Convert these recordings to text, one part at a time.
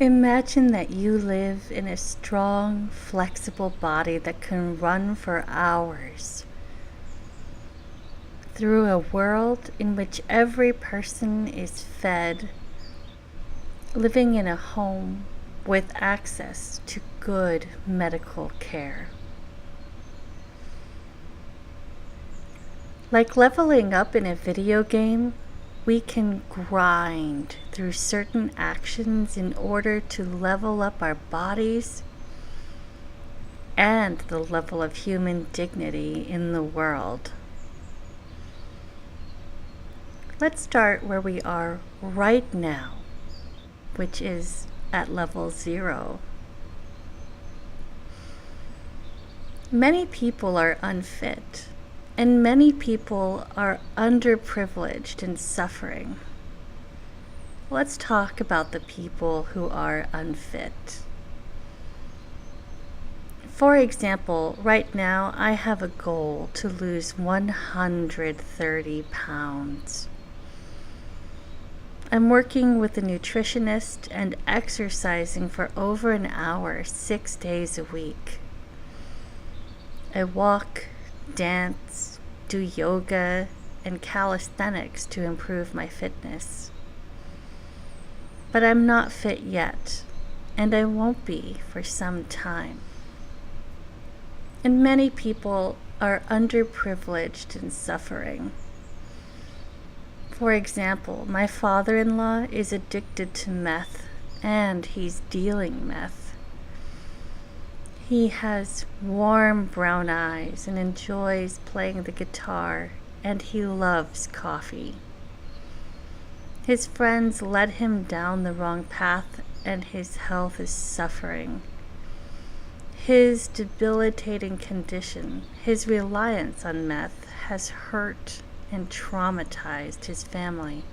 Imagine that you live in a strong, flexible body that can run for hours through a world in which every person is fed, living in a home with access to good medical care. Like leveling up in a video game, we can grind through certain actions in order to level up our bodies and the level of human dignity in the world. Let's start where we are right now, which is at level 0. Many people are unfit, and many people are underprivileged and suffering. Let's talk about the people who are unfit. For example, right now I have a goal to lose 130 pounds. I'm working with a nutritionist and exercising for over an hour, 6 days a week. I walk, dance, do yoga, and calisthenics to improve my fitness. But I'm not fit yet, and I won't be for some time. And many people are underprivileged and suffering. For example, my father-in-law is addicted to meth, and he's dealing meth. He has warm brown eyes and enjoys playing the guitar, and he loves coffee. His friends led him down the wrong path, and his health is suffering. His debilitating condition, his reliance on meth, has hurt and traumatized his family.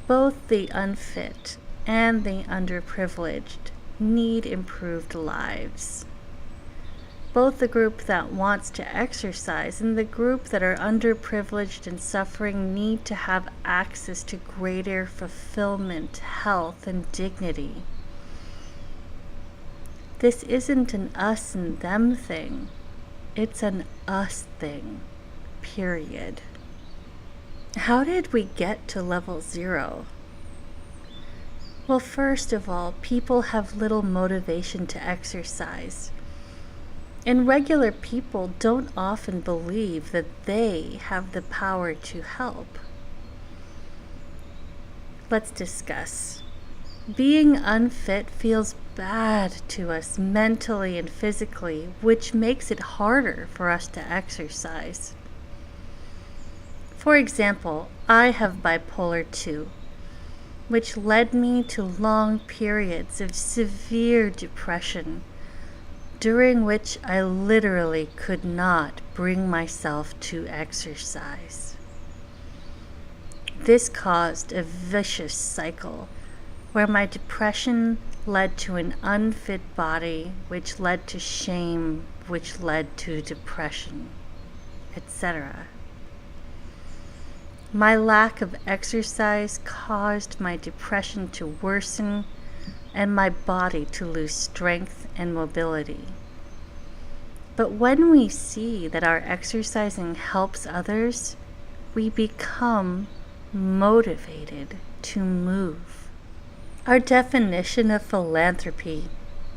Both the unfit and the underprivileged need improved lives. Both the group that wants to exercise and the group that are underprivileged and suffering need to have access to greater fulfillment, health, and dignity. This isn't an us and them thing. It's an us thing, period. How did we get to level 0? Well, first of all, people have little motivation to exercise. And regular people don't often believe that they have the power to help. Let's discuss. Being unfit feels bad to us mentally and physically, which makes it harder for us to exercise. For example, I have bipolar 2, which led me to long periods of severe depression, during which I literally could not bring myself to exercise. This caused a vicious cycle where my depression led to an unfit body, which led to shame, which led to depression, etc. My lack of exercise caused my depression to worsen and my body to lose strength and mobility. But when we see that our exercising helps others, we become motivated to move. Our definition of philanthropy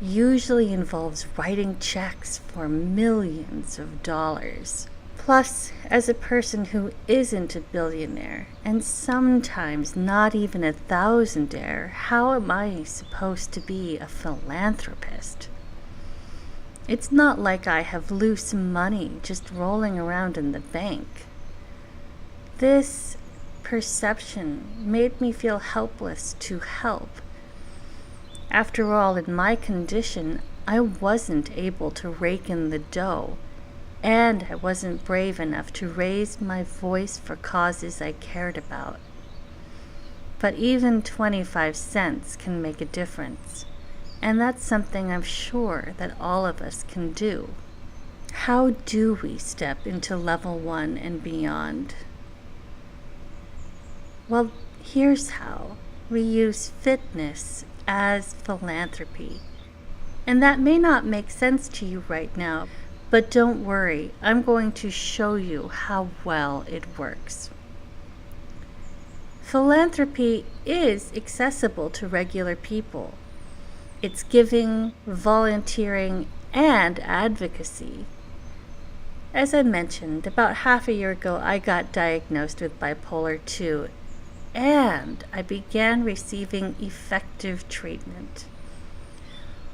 usually involves writing checks for millions of dollars. Plus, as a person who isn't a billionaire, and sometimes not even a thousandaire, how am I supposed to be a philanthropist? It's not like I have loose money just rolling around in the bank. This perception made me feel helpless to help. After all, in my condition, I wasn't able to rake in the dough, and I wasn't brave enough to raise my voice for causes I cared about. But even 25 cents can make a difference, and that's something I'm sure that all of us can do. How do we step into level 1 and beyond? Well, here's how. we use fitness as philanthropy. And that may not make sense to you right now, but don't worry, I'm going to show you how well it works. Philanthropy is accessible to regular people. It's giving, volunteering, and advocacy. As I mentioned, about half a year ago, I got diagnosed with bipolar 2, and I began receiving effective treatment.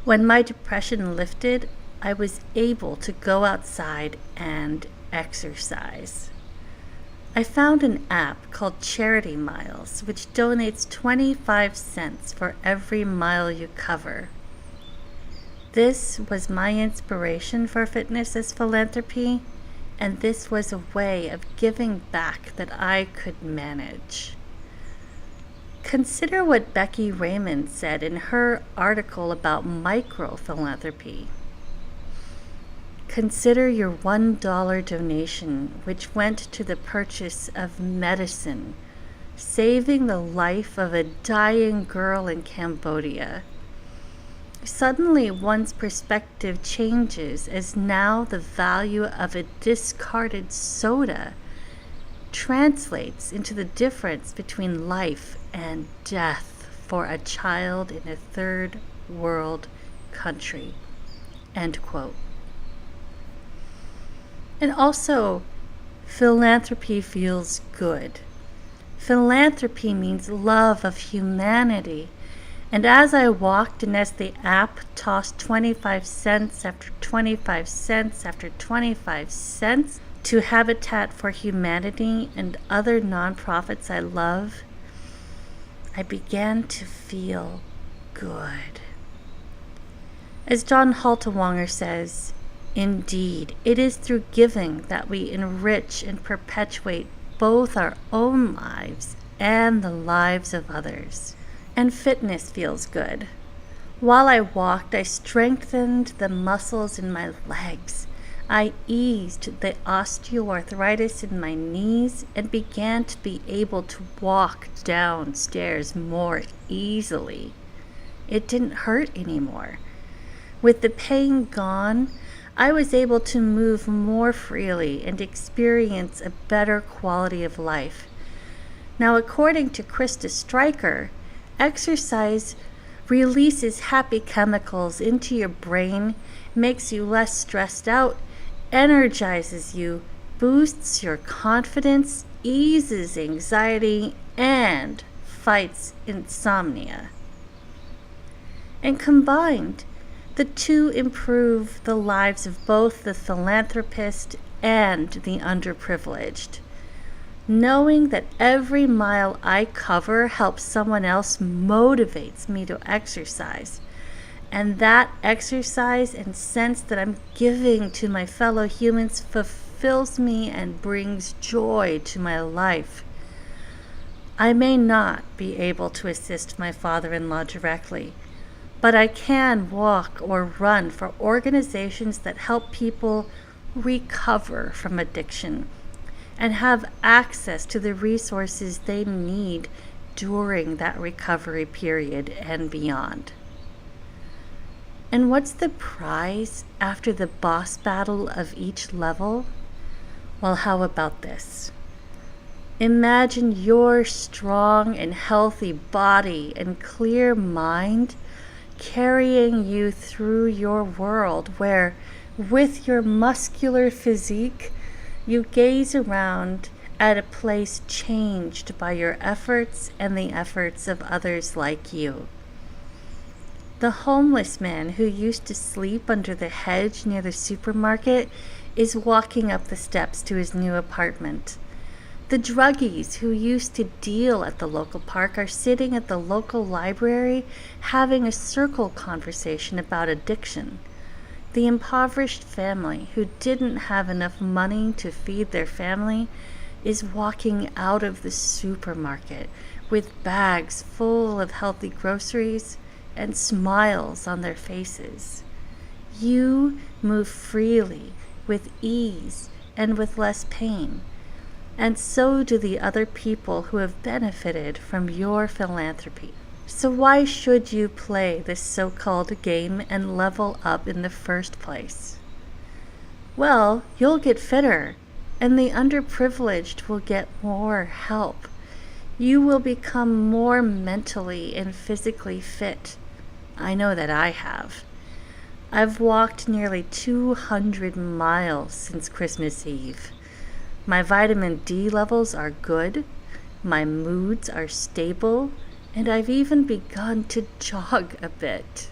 When my depression lifted, I was able to go outside and exercise. I found an app called Charity Miles, which donates 25 cents for every mile you cover. This was my inspiration for fitness as philanthropy, and this was a way of giving back that I could manage. Consider what Becky Raymond said in her article about micro-philanthropy. Consider your $1 donation, which went to the purchase of medicine, saving the life of a dying girl in Cambodia. Suddenly, one's perspective changes as now the value of a discarded soda translates into the difference between life and death for a child in a third world country. End quote. And also, philanthropy feels good. Philanthropy means love of humanity. And as I walked and as the app tossed 25 cents after 25 cents after 25 cents to Habitat for Humanity and other nonprofits I love, I began to feel good. As John Haltewanger says, indeed, it is through giving that we enrich and perpetuate both our own lives and the lives of others. And fitness feels good. While I walked, I strengthened the muscles in my legs. I eased the osteoarthritis in my knees and began to be able to walk downstairs more easily. It didn't hurt anymore. With the pain gone, I was able to move more freely and experience a better quality of life. Now, according to Krista Stryker, exercise releases happy chemicals into your brain, makes you less stressed out, energizes you, boosts your confidence, eases anxiety, and fights insomnia. And combined, the two improve the lives of both the philanthropist and the underprivileged. Knowing that every mile I cover helps someone else motivates me to exercise. And that exercise and sense that I'm giving to my fellow humans fulfills me and brings joy to my life. I may not be able to assist my father-in-law directly, but I can walk or run for organizations that help people recover from addiction and have access to the resources they need during that recovery period and beyond. And what's the prize after the boss battle of each level? Well, how about this? Imagine your strong and healthy body and clear mind carrying you through your world where, with your muscular physique, you gaze around at a place changed by your efforts and the efforts of others like you. The homeless man who used to sleep under the hedge near the supermarket is walking up the steps to his new apartment. The druggies who used to deal at the local park are sitting at the local library having a circle conversation about addiction. The impoverished family who didn't have enough money to feed their family is walking out of the supermarket with bags full of healthy groceries and smiles on their faces. You move freely, with ease, and with less pain. and so do the other people who have benefited from your philanthropy. So why should you play this so-called game and level up in the first place? Well, you'll get fitter, and the underprivileged will get more help. You will become more mentally and physically fit. I know that I have. I've walked nearly 200 miles since Christmas Eve. My vitamin D levels are good, my moods are stable, and I've even begun to jog a bit.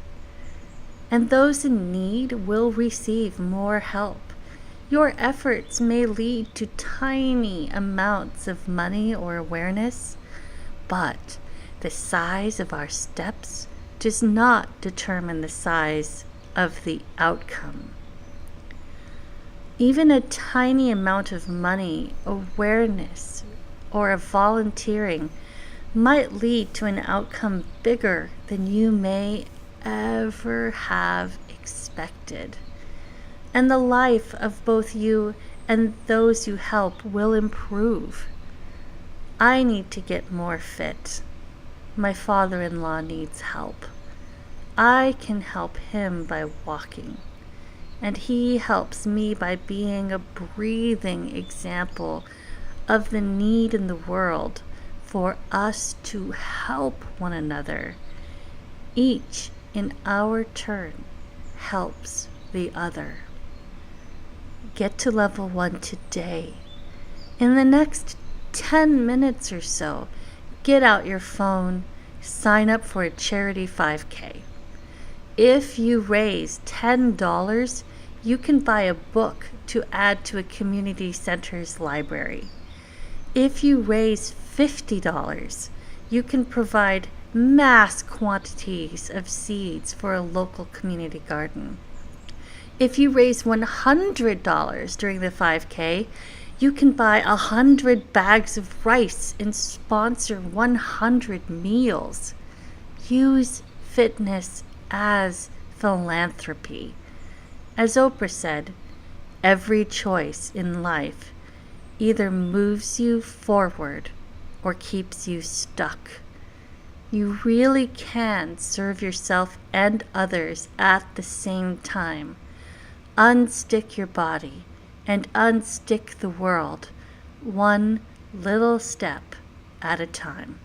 And those in need will receive more help. Your efforts may lead to tiny amounts of money or awareness, but the size of our steps does not determine the size of the outcome. Even a tiny amount of money, awareness, or of volunteering might lead to an outcome bigger than you may ever have expected. And the life of both you and those you help will improve. I need to get more fit. My father-in-law needs help. I can help him by walking, and he helps me by being a breathing example of the need in the world for us to help one another. Each in our turn helps the other. Get to level 1 today. In the next 10 minutes or so, get out your phone, sign up for a charity 5K. If you raise $10, you can buy a book to add to a community center's library. If you raise $50, you can provide mass quantities of seeds for a local community garden. If you raise $100 during the 5K, you can buy 100 bags of rice and sponsor 100 meals. Use fitness as philanthropy. As Oprah said, every choice in life either moves you forward or keeps you stuck. You really can serve yourself and others at the same time. Unstick your body and unstick the world, one little step at a time.